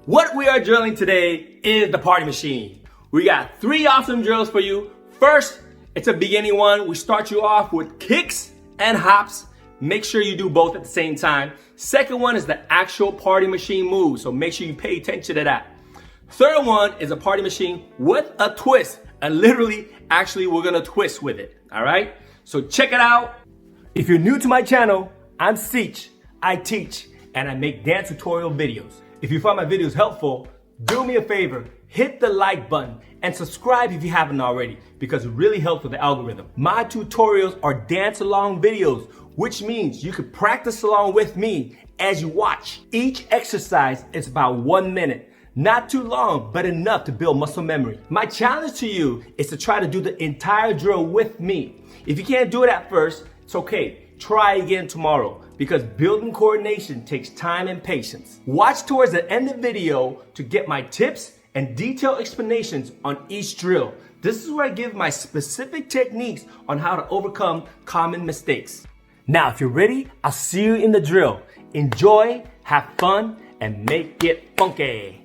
What we are drilling today is the party machine. We got 3 awesome drills for you. First, it's a beginning one. We start you off with kicks and hops. Make sure you do both at the same time. Second one is the actual party machine move, so make sure you pay attention to that. Third one is a party machine with a twist. And literally, actually, we're gonna twist with it, all right? So check it out. If you're new to my channel, I'm Seach. I teach and I make dance tutorial videos. If you find my videos helpful, do me a favor, hit the like button and subscribe if you haven't already, because it really helps with the algorithm. My tutorials are dance along videos, which means you can practice along with me as you watch. Each exercise is about 1 minute. Not too long, but enough to build muscle memory. My challenge to you is to try to do the entire drill with me. If you can't do it at first, it's okay. Try again tomorrow, because building coordination takes time and patience. Watch towards the end of the video to get my tips and detailed explanations on each drill. This is where I give my specific techniques on how to overcome common mistakes. Now, if you're ready, I'll see you in the drill. Enjoy, have fun, and make it funky.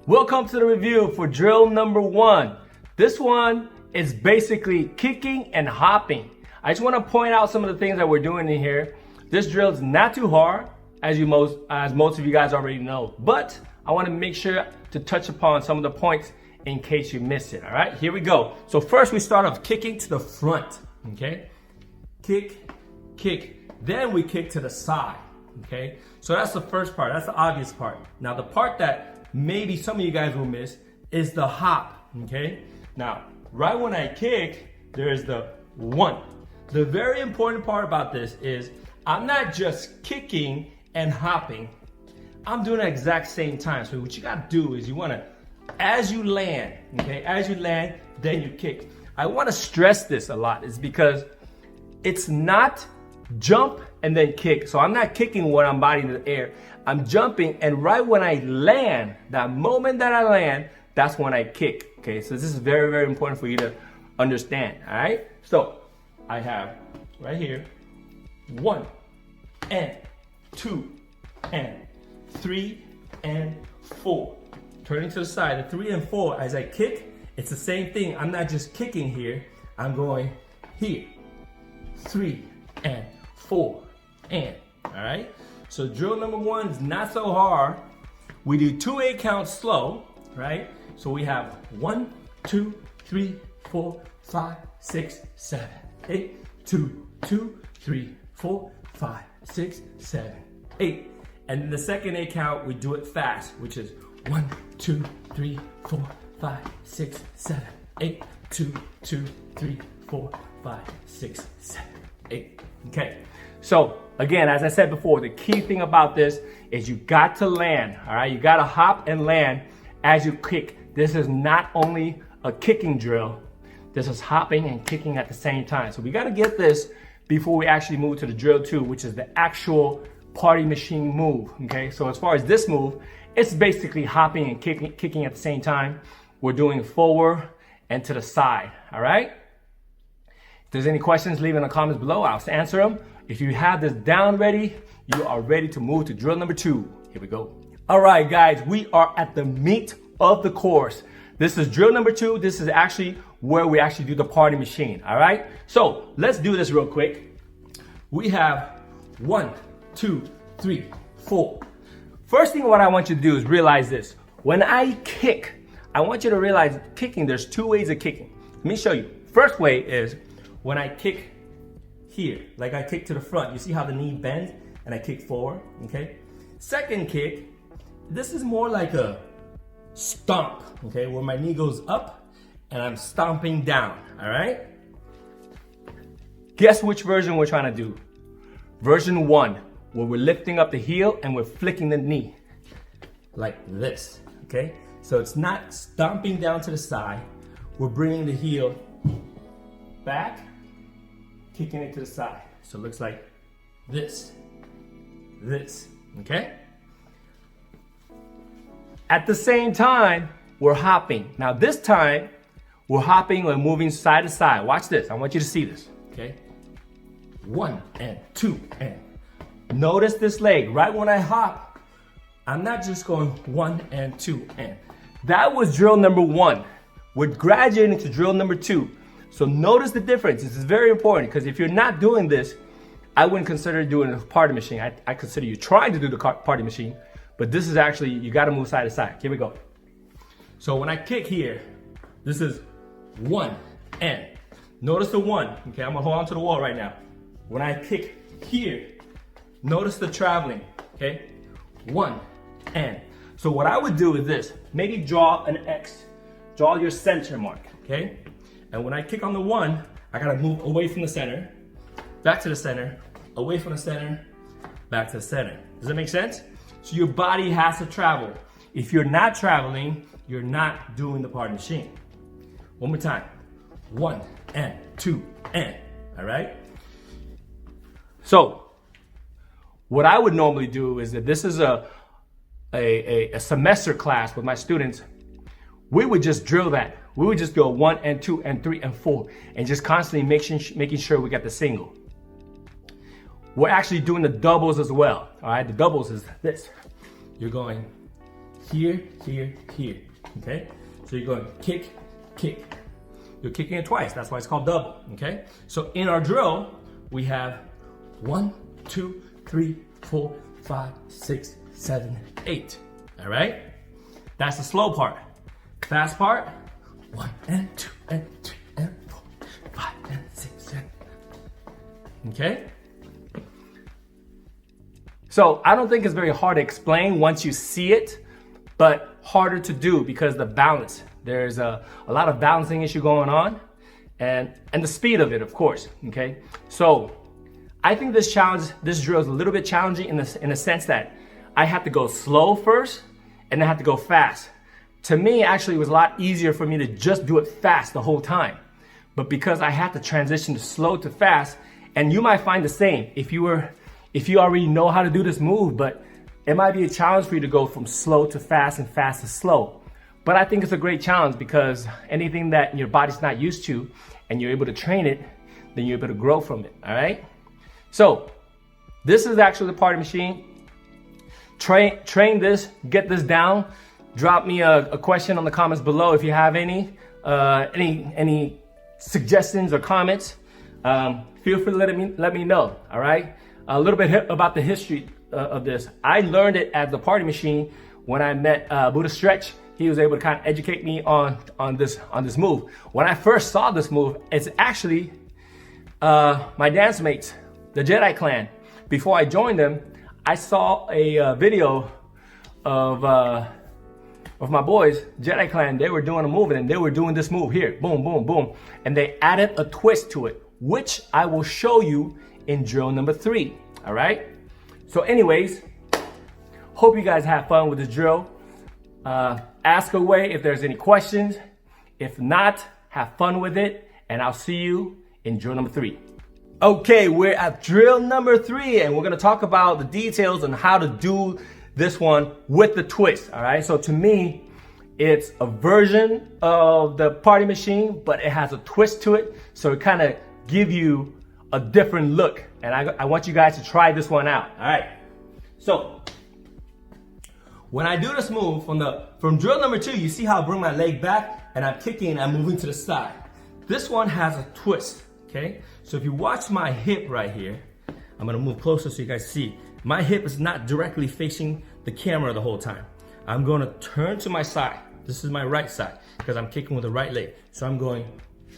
Welcome to the review for drill number 1. This one is basically kicking and hopping. I just want to point out some of the things that we're doing in here. This drill is not too hard, as most of you guys already know, but I want to make sure to touch upon some of the points in case you missed it. All right, here we go. So first we start off kicking to the front, okay? Kick, kick, then we kick to the side, okay? So that's the first part, that's the obvious part. Now the part that maybe some of you guys will miss is the hop, okay? Now, right when I kick, there's the 1. The very important part about this is I'm not just kicking and hopping. I'm doing the exact same time. So what you gotta do is you wanna, as you land, okay, as you land, then you kick. I wanna stress this a lot, is because it's not jump and then kick. So I'm not kicking when I'm body in the air. I'm jumping, and right when I land, that moment that I land, that's when I kick, okay? So this is very, very important for you to understand, all right? So I have right here, 1 and 2 and 3 and 4. Turning to the side, the 3 and 4, as I kick, it's the same thing. I'm not just kicking here, I'm going here. 3 and 4 and, all right? So drill number 1 is not so hard. We do 2 8 counts slow, right? So we have 1, 2, 3, 4, 5, 6, 7, 8, 2, 2, 3, 4, 5, 6, 7, 8. And then the second 8 count, we do it fast, which is 1, 2, 3, 4, 5, 6, 7, 8, 2, 2, 3, 4, 5, 6, 7, 8. Okay. So again, as I said before, the key thing about this is you got to land, all right? You got to hop and land as you kick. This is not only a kicking drill, this is hopping and kicking at the same time. So we got to get this before we actually move to the drill 2, which is the actual party machine move, okay? So as far as this move, it's basically hopping and kicking at the same time. We're doing forward and to the side, all right? If there's any questions, leave in the comments below. I'll answer them. If you have this down ready, you are ready to move to drill number 2. Here we go. All right, guys, we are at the meat of the course. This is drill number 2. This is actually where we actually do the party machine, all right? So let's do this real quick. We have 1, 2, 3, 4. First thing what I want you to do is realize this. When I kick, I want you to realize kicking, there's 2 ways of kicking. Let me show you. First way is when I kick here, like I kick to the front, you see how the knee bends and I kick forward, okay? Second kick, this is more like a stomp, okay? Where my knee goes up and I'm stomping down, all right? Guess which version we're trying to do? Version 1, where we're lifting up the heel and we're flicking the knee like this, okay? So it's not stomping down to the side. We're bringing the heel back, kicking it to the side. So it looks like this, okay? At the same time, we're hopping. Now this time, we're hopping and moving side to side. Watch this, I want you to see this, okay? 1 and 2 and. Notice this leg, right when I hop, I'm not just going 1 and 2 and. That was drill number 1. We're graduating to drill number 2. So notice the difference. This is very important because if you're not doing this, I wouldn't consider doing a party machine. I consider you trying to do the party machine, but this is actually, you gotta move side to side. Here we go. So when I kick here, this is 1 and. Notice the 1, okay? I'm gonna hold on to the wall right now. When I kick here, notice the traveling, okay? 1 and. So what I would do is this, maybe draw an X. Draw your center mark, okay? And when I kick on the 1, I gotta move away from the center, back to the center, away from the center, back to the center. Does that make sense? So your body has to travel. If you're not traveling, you're not doing the party machine. One more time. 1 and 2 and, all right? So what I would normally do is that this is a semester class with my students. We would just drill that. We would just go 1 and 2 and 3 and 4 and just constantly making sure we get the single. We're actually doing the doubles as well, all right? The doubles is this. You're going here, here, here, okay? So you're going kick, kick. You're kicking it twice, that's why it's called double, okay? So in our drill, we have 1, 2, 3, 4, 5, 6, 7, 8, all right? That's the slow part. Fast part, 1 and 2 and 3 and 4, 5 and 6, 7. Okay? So I don't think it's very hard to explain once you see it, but harder to do because the balance There's a lot of balancing issue going on, and the speed of it, of course, okay? So I think this drill is a little bit challenging in the sense that I have to go slow first, and then have to go fast. To me, actually, it was a lot easier for me to just do it fast the whole time. But because I had to transition to slow to fast, and you might find the same if you already know how to do this move, but it might be a challenge for you to go from slow to fast and fast to slow. But I think it's a great challenge because anything that your body's not used to and you're able to train it, then you're able to grow from it, all right? So this is actually the party machine. Train this, get this down. Drop me a question on the comments below if you have any suggestions or comments. Feel free to let me know, all right? A little bit about the history of this. I learned it as the party machine when I met Buddha Stretch. He was able to kind of educate me on this move. When I first saw this move, it's actually my dance mates, the Jedi Clan. Before I joined them, I saw a video of my boys, Jedi Clan. They were doing a move and they were doing this move here, boom, boom, boom. And they added a twist to it, which I will show you in drill number 3, all right? So anyways, hope you guys have fun with this drill. Ask away if there's any questions. If not, have fun with it, and I'll see you in drill number 3. Okay, we're at drill number 3, and we're gonna talk about the details on how to do this one with the twist, all right? So to me, it's a version of the party machine, but it has a twist to it, so it kind of give you a different look, and I want you guys to try this one out, all right? So, when I do this move from drill number 2, you see how I bring my leg back, and I'm kicking and I'm moving to the side. This one has a twist, okay? So if you watch my hip right here, I'm gonna move closer so you guys see. My hip is not directly facing the camera the whole time. I'm gonna turn to my side. This is my right side because I'm kicking with the right leg. So I'm going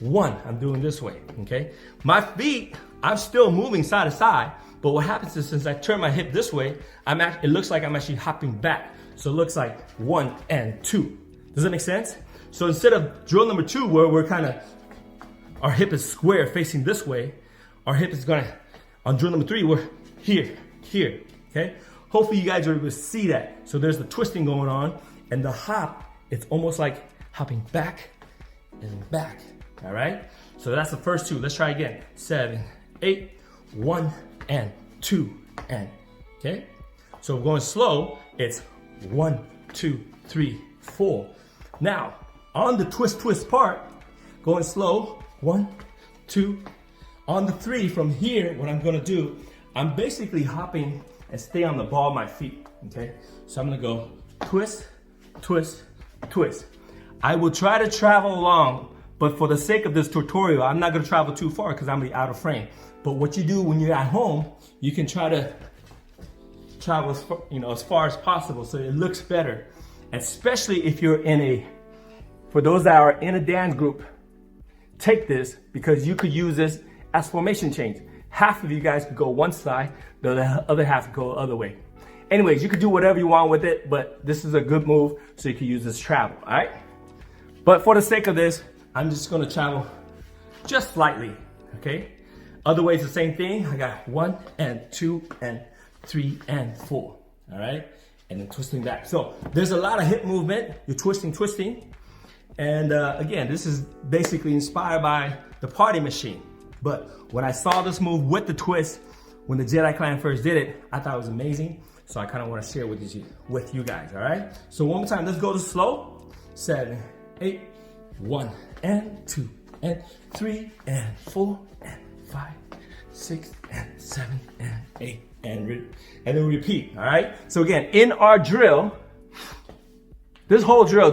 1, I'm doing this way, okay? My feet, I'm still moving side to side, but what happens is since I turn my hip this way, it looks like I'm actually hopping back. So it looks like 1 and 2. Does that make sense? So instead of drill number 2 where we're our hip is square facing this way, our hip is on drill number 3, we're here, okay? Hopefully you guys are able to see that. So there's the twisting going on, and the hop, it's almost like hopping back and back, all right? So that's the first 2. Let's try again. 7, 8, 1 and 2 and, okay? So we're going slow, it's 1, 2, 3, 4. Now, on the twist part, going slow, 1, 2. On the 3 from here, what I'm gonna do, I'm basically hopping and stay on the ball of my feet, okay? So I'm gonna go twist, twist, twist. I will try to travel along, but for the sake of this tutorial, I'm not gonna travel too far because I'm gonna be out of frame. But what you do when you're at home, you can try to travel as far as possible so it looks better. Especially if you're for those that are in a dance group, take this because you could use this as formation change. Half of you guys could go one side, the other half could go the other way. Anyways, you could do whatever you want with it, but this is a good move so you can use this travel, all right? But for the sake of this, I'm just gonna travel just slightly, okay? Other ways, the same thing. I got 1 and 2 and 3 and 4, all right? And then twisting back. So there's a lot of hip movement. You're twisting. And again, this is basically inspired by the party machine. But when I saw this move with the twist, when the Jedi Clan first did it, I thought it was amazing. So I kind of want to share it with you guys, all right? So one more time, let's go to slow. 7, 8, 1 and 2 and 3 and 4 and 5, 6 and 7 and 8 and then repeat, all right? So again, in our drill, this whole drill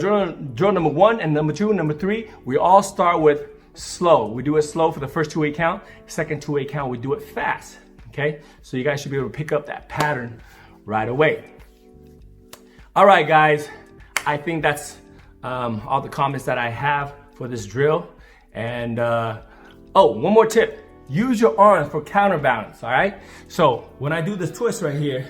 number 1 and number 2 and number 3, we all start with slow. We do it slow for the first 2-8 count. Second 2-8 count, we do it fast, okay? So you guys should be able to pick up that pattern right away. All right, guys, I think that's all the comments that I have for this drill. And oh, one more tip. Use your arms for counterbalance, all right? So when I do this twist right here,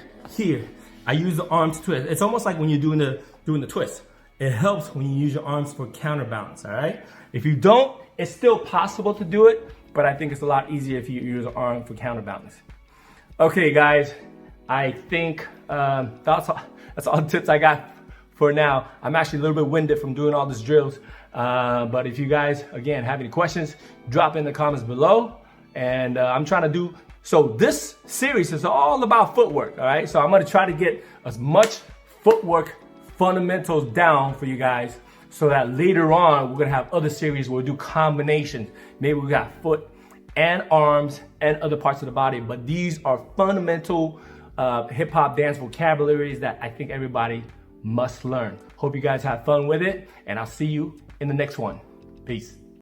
I use the arms to twist. It's almost like when you're doing the twist. It helps when you use your arms for counterbalance, all right? If you don't, it's still possible to do it, but I think it's a lot easier if you use your arm for counterbalance. Okay, guys, I think that's all the tips I got for now. I'm actually a little bit winded from doing all these drills, but if you guys, again, have any questions, drop in the comments below. And I'm trying to do, so this series is all about footwork, all right? So I'm gonna try to get as much footwork fundamentals down for you guys so that later on we're gonna have other series where we'll do combinations. Maybe we got foot and arms and other parts of the body, but these are fundamental hip hop dance vocabularies that I think everybody must learn. Hope you guys have fun with it, and I'll see you in the next one. Peace.